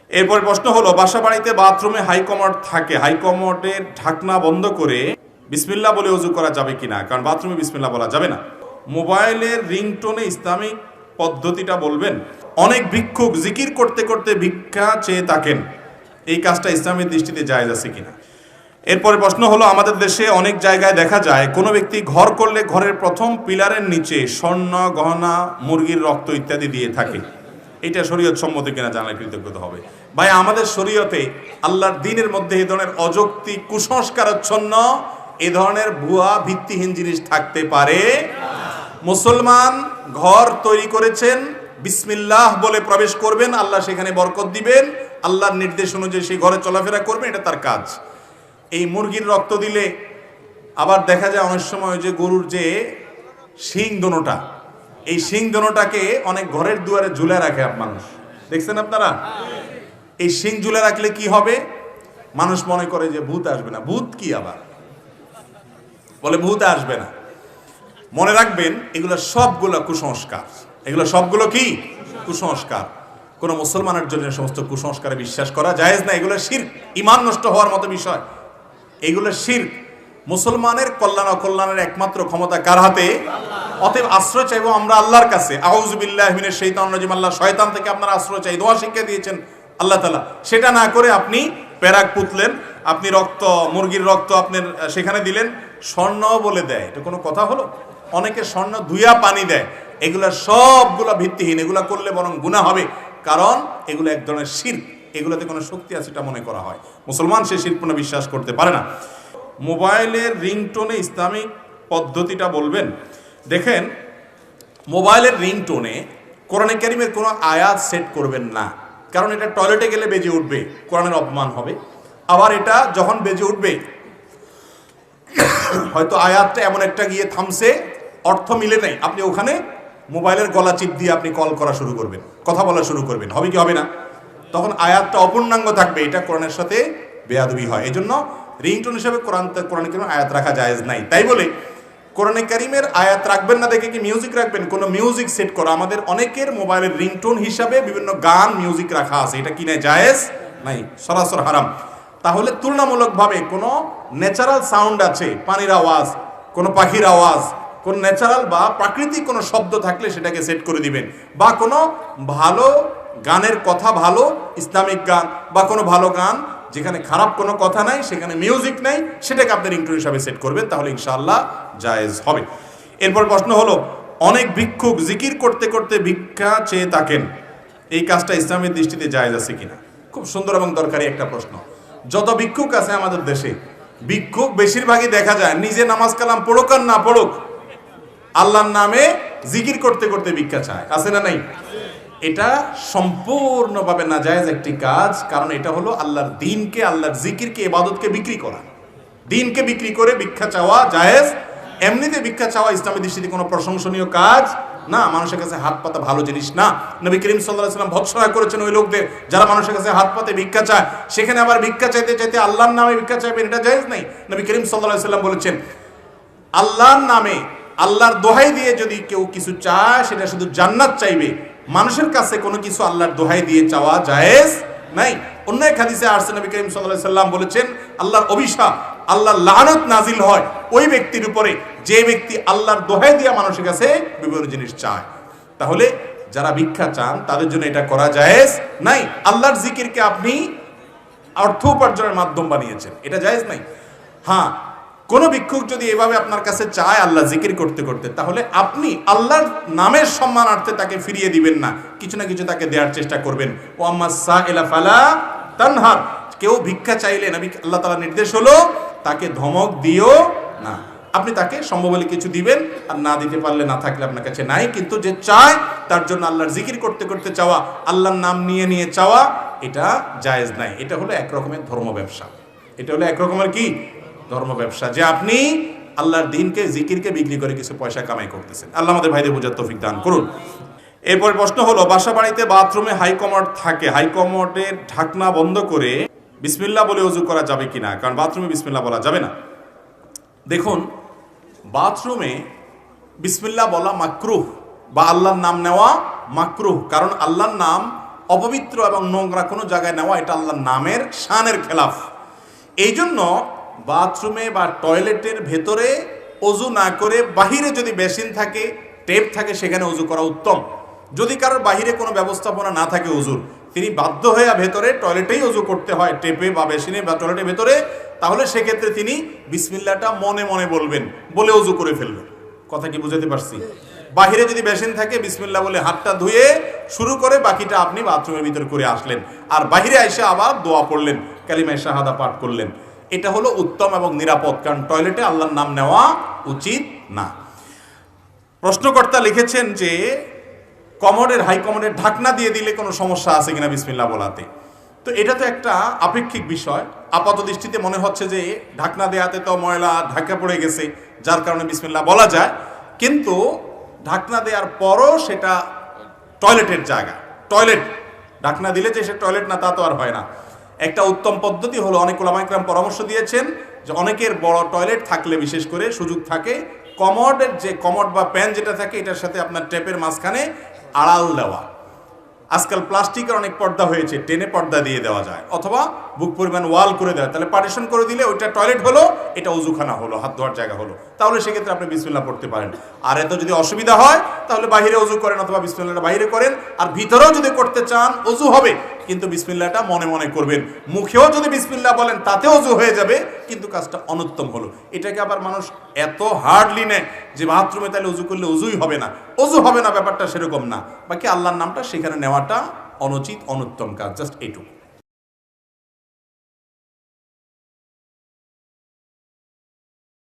এরপর প্রশ্ন হলো, বাসা বাড়িতে বাথরুমে হাইকমোড থাকে, হাইকমোডের ঢাকনা বন্ধ করে বিসমিল্লাহ বলে ওযু করা যাবে কিনা? কারণ বাথরুমে বিসমিল্লাহ বলা যাবে না। মোবাইলের রিংটোনে ইসলামিক পদ্ধতিটা বলবেন। অনেক ভিক্ষুক জিকির করতে করতে ভিক্ষা চেয়ে থাকেন, এই কাজটা ইসলামের দৃষ্টিতে জায়েজ আছে কিনা? এরপরে প্রশ্ন হলো, আমাদের দেশে অনেক জায়গায় দেখা যায় কোনো ব্যক্তি ঘর করলে ঘরের প্রথম পিলারের নিচে স্বর্ণ গহনা, মুরগির রক্ত ইত্যাদি দিয়ে থাকে, এটা শরীয়ত সম্মত কিনা জানালে কৃতজ্ঞতা হবে। ভাই, আমাদের শরীয়তে আল্লাহর দ্বীনের মধ্যে এই ধরনের অযৌক্তিক কুসংস্কারাচ্ছন্ন এ ধরনের ভুয়া ভিত্তিহীন জিনিস থাকতে পারে? মুসলমান ঘর তৈরি করেছেন, বিসমিল্লাহ বলে প্রবেশ করবেন, আল্লাহ সেখানে বরকত দিবেন, আল্লাহর নির্দেশ অনুযায়ী সেই ঘরে চলাফেরা করবেন, এটা তার কাজ। এই মুরগির রক্ত দিলে আবার দেখা যায় অনেক সময় যে গরুর যে শিং দোনোটা, এই শিং দোনোটাকে অনেক ঘরের দুয়ারে ঝুলে রাখে মানুষ, দেখছেন আপনারা? এই শিং ঝুলে রাখলে কি হবে? মানুষ মনে করে যে ভূত আসবে না। ভূত কি আবার বলে ভূত আসবে না। মনে রাখবেন, এগুলো সবগুলো কুসংস্কার। এগুলো সবগুলো কি কুসংস্কার। কোন মুসলমানের জন্য সমস্ত কুসংস্কারে বিশ্বাস করা জায়েজ না। এগুলো শিরক, ঈমান নষ্ট হওয়ার মতো বিষয়। এগুলো শিরক। মুসলমানের কল্যাণ অকল্যাণের একমাত্র ক্ষমতা কার হাতে? অতএব আশ্রয় চাইবো আমরা আল্লাহর কাছে। আউযু বিল্লাহি মিনাশ শাইতানির রাজিম। আল্লাহ শয়তান থেকে আপনারা আশ্রয় চাই, দোয়া শিক্ষা দিয়েছেন আল্লাহ তাআলা। সেটা না করে আপনি পেরাক পুতলেন, আপনি রক্ত, মুরগির রক্ত আপনার সেখানে দিলেন, স্বর্ণ বলে দেয়, এটা কোনো কথা হলো? অনেকে স্বর্ণ ধুইয়া পানি দেয়, এগুলা সবগুলা ভিত্তিহীন। এগুলা করলে বরং গুনাহ হবে, কারণ এগুলো এক ধরনের শিরক। এগুলোতে কোনো শক্তি আছে এটা মনে করা হয়। মুসলমান সে শিরক বিশ্বাস করতে পারে না। মোবাইলের রিংটোনে ইসলামিক পদ্ধতিটা বলবেন। দেখেন, মোবাইলের রিংটোনে কোরআনে কারীমের কোনো আয়াত সেট করবেন না, কারণ এটা টয়লেটে গেলে বেজে উঠবে, কোরআনের অপমান হবে। আবার এটা যখন বেজে উঠবে, হয়তো আয়াতটা এমন একটা গিয়ে থামছে, অর্থ মিলে নাই, আপনি ওখানে মোবাইলের গলা চিপ দিয়ে আপনি কল করা শুরু করবেন, কথা বলা শুরু করবেন, হবে কি হবে না? তখন আয়াতটা অপূর্ণাঙ্গ থাকবে, এটা কোরআনের সাথে বেয়াদবি হয়। এই জন্য রিংটোন হিসেবে কোরআনে কারীমের আয়াত রাখা জায়েজ নাই। তাই বলে কোরআনে কারীমের আয়াত রাখবেন না দেখে কি মিউজিক রাখবেন? কোনো মিউজিক সেট করা, আমাদের অনেকের মোবাইলের রিংটোন হিসাবে বিভিন্ন গান, মিউজিক রাখা আছে, এটা কি না জায়েজ নাই, সরাসর হারাম। তাহলে তুলনামূলকভাবে কোনো ন্যাচারাল সাউন্ড আছে, পানির আওয়াজ, কোনো পাখির আওয়াজ, কোন ন্যাচারাল বা প্রাকৃতিক কোনো শব্দ থাকলে সেটাকে সেট করে দিবেন। বা কোনো ভালো গানের কথা, ভালো ইসলামিক গান বা কোনো ভালো গান যেখানে খারাপ কোনো কথা নাই, সেখানে মিউজিক নাই, সেটাকে আপনি রিংটোন হিসাবে সেট করবেন, তাহলে ইনশাআল্লাহ জায়েজ হবে। এরপর প্রশ্ন হলো, অনেক ভিক্ষুক জিকির করতে করতে ভিক্ষা চেয়ে থাকেন, এই কাজটা ইসলামের দৃষ্টিতে জায়েজ আছে কিনা? খুব সুন্দর এবং দরকারি একটা প্রশ্ন। যত ভিক্ষুক আছে আমাদের দেশে, ভিক্ষুক বেশিরভাগই দেখা যায় নিজে নামাজ কালাম পড়ুক আর না পড়ুক, আল্লাহর নামে জিকির করতে করতে ভিক্ষা চায়, আছে না নাই? এটা সম্পূর্ণভাবে নাজায়েজ একটি কাজ, কারণ এটা হলো আল্লাহর দ্বীনকে, আল্লাহর জিকিরকে, ইবাদতকে বিক্রি করা। দ্বীনকে বিক্রি করে ভিক্ষা চাওয়া জায়েজ। এমনিতে ভিক্ষা চাওয়া ইসলামের দৃষ্টিতে কোনো প্রশংসনীয় কাজ না, মানুষের কাছে হাত পাতা ভালো জিনিস না। নবী করিম সাল্লাল্লাহু আলাইহি ওয়াসাল্লাম ভৎসনা করেছেন ওই লোকদের যারা মানুষের কাছে হাত পাতে ভিক্ষা চায়, সেখানে আবার ভিক্ষা চাইতে চাইতে আল্লাহর নামে ভিক্ষা চাইবেন, এটা জায়েজ নাই। নবী করিম সাল্লাল্লাহু আলাইহি ওয়াসাল্লাম বলেছেন, আল্লাহর নামে, আল্লাহর দোহাই দিয়ে যদি কেউ কিছু চায়, সেটা শুধু জান্নাত চাইবে, মানুষের কাছে কোনো কিছু আল্লাহর দোহাই দিয়ে চাওয়া জায়েজ নাই। অন্য এক হাদিসে আসছে, নবী করিম সাল্লাল্লাহু আলাইহি ওয়াসাল্লাম বলেছেন, আল্লাহর অভিশাপ, আল্লাহর লানত নাজিল হয় ওই ব্যক্তির উপরে যে ব্যক্তি আল্লাহর দোহাই দিয়ে মানুষের কাছে বিভিন্ন জিনিস চায়। তাহলে যারা ভিক্ষা চান তাদের জন্য এটা করা জায়েজ নাই। আল্লাহর জিকিরকে আপনি অর্থ উপার্জনের মাধ্যম বানিয়েছেন, এটা জায়েজ নাই। হ্যাঁ, কোনো ভিক্ষুক যদি এভাবে আপনার কাছে চায় আল্লাহ জিকির করতে করতে, তাহলে আপনি আল্লাহর নামের সম্মানার্থে তাকে ফিরিয়ে দিবেন না, কিছু না কিছু তাকে দেওয়ার চেষ্টা করবেন। ও আম্মাস সাইলা ফালা তানহার, কেউ ভিক্ষা চাইলে নবী আল্লাহ তাআলার নির্দেশ হলো তাকে ধমক দিও না, আপনি তাকে সম্ভব হলে কিছু দিবেন, আর না দিতে পারলে না থাকলে আপনার কাছে নাই। কিন্তু যে চায় তার জন্য আল্লাহর জিকির করতে করতে চাওয়া, আল্লাহর নাম নিয়ে নিয়ে চাওয়া, এটা জায়েজ নাই। এটা হলো এক রকমের ধর্ম ব্যবসা। এটা হলো এক রকমের কি ধর্ম ব্যবসা, যে আপনি আল্লাহর দ্বীনকে, জিকিরকে বিক্রি করে কিছু পয়সা কামাই করতেছেন। আল্লাহ আমাদের ভাইদের বোঝার তৌফিক দান করুন। এরপর প্রশ্ন হলো, বাসা বাড়িতে বাথরুমে হাইকমোড থাকে, হাইকমোডের ঢাকনা বন্ধ করে বিসমিল্লাহ বলে ওযু করা যাবে কিনা? কারণ বাথরুমে বিসমিল্লাহ বলা যাবে না। দেখুন, বাথরুমে বিসমিল্লাহ বলা মাকরুহ, বা আল্লাহর নাম নেওয়া মাকরুহ, কারণ আল্লাহর নাম অপবিত্র এবং নোংরা কোনো জায়গায় নেওয়া এটা আল্লাহর নামের শানের খেলাফ। এই জন্য বাথরুমে বা টয়লেটের ভেতরে অজু না করে বাহিরে যদি বেসিন থাকে, টেপ থাকে, সেখানে অজু করা উত্তম। যদি কারোর বাহিরে কোনো ব্যবস্থাপনা না থাকে অজুর, তিনি বাধ্য হয়ে ভেতরে টয়লেটেই অজু করতে হয়, টেপে বা বেসিনে বা টয়লেটের ভেতরে, তাহলে সেক্ষেত্রে তিনি বিসমিল্লাহটা মনে মনে বলবেন, বলে অজু করে ফেলবেন। কথা কি বুঝাতে পারছি? বাহিরে যদি বেসিন থাকে বিসমিল্লাহ বলে হাতটা ধুয়ে শুরু করে বাকিটা আপনি বাথরুমের ভিতর করে আসলেন, আর বাহিরে এসে আবার দোয়া পড়লেন, কালিমায়ে শাহাদা পাঠ করলেন। এটা হলো উত্তম এবং নিরাপদ, কারণ টয়লেটে আল্লাহর নাম নেওয়া উচিত না। প্রশ্নকর্তা লিখেছেন যে কমোডের হাই কমোডের ঢাকনা দিয়ে দিলে কোনো সমস্যা আছে কিনা বিসমিল্লাহ বলাতে। তো এটা তো একটা আপেক্ষিক বিষয়। আপাত দৃষ্টিতে মনে হচ্ছে যে ঢাকনা দেওয়াতে তো ময়লা ঢাকা পড়ে গেছে, যার কারণে বিসমিল্লাহ বলা যায়, কিন্তু ঢাকনা দেওয়ার পরও সেটা টয়লেটের জায়গা, টয়লেট ঢাকনা দিলে যে সে টয়লেট না তা তো আর হয় না। একটা উত্তম পদ্ধতি হলো, অনেক ওলামায়ে কেরাম পরামর্শ দিয়েছেন যে অনেকের বড় টয়লেট থাকলে বিশেষ করে সুযোগ থাকে, কমোডের যে কমোড বা প্যান যেটা থাকে এটার সাথে আপনার টেপের মাঝখানে আড়াল দেওয়া। আজকাল প্লাস্টিকের অনেক পর্দা হয়েছে, টেনে পর্দা দিয়ে দেওয়া যায়, অথবা বুক পরিমাণ ওয়াল করে দেওয়া, তাহলে পার্টিশন করে দিলে ওইটা টয়লেট হলো, এটা অজুখানা হলো, হাত ধোয়ার জায়গা হলো, তাহলে সেক্ষেত্রে আপনি বিসমিল্লাহ পড়তে পারেন। আর এত যদি অসুবিধা হয় তাহলে বাইরে অজু করেন, অথবা বিসমিল্লাহটা বাইরে করেন। আর ভিতরেও যদি করতে চান অজু হবে, কিন্তু বিসমিল্লাহটা মনে মনে করবেন। মুখেও যদি বিসমিল্লাহ বলেন তাতে অজু হয়ে যাবে, কিন্তু কাজটা অনুত্তম হলো। এটাকে আবার মানুষ এত হার্ডলি নেয় যে বাথরুমে তাহলে অজু করলে অজুই হবে না, অজু হবে না, ব্যাপারটা সেরকম না। বাকি আল্লাহর নামটা সেখানে নেওয়াটা অনুচিত, অনুত্তম কাজ, জাস্ট এইটুকু।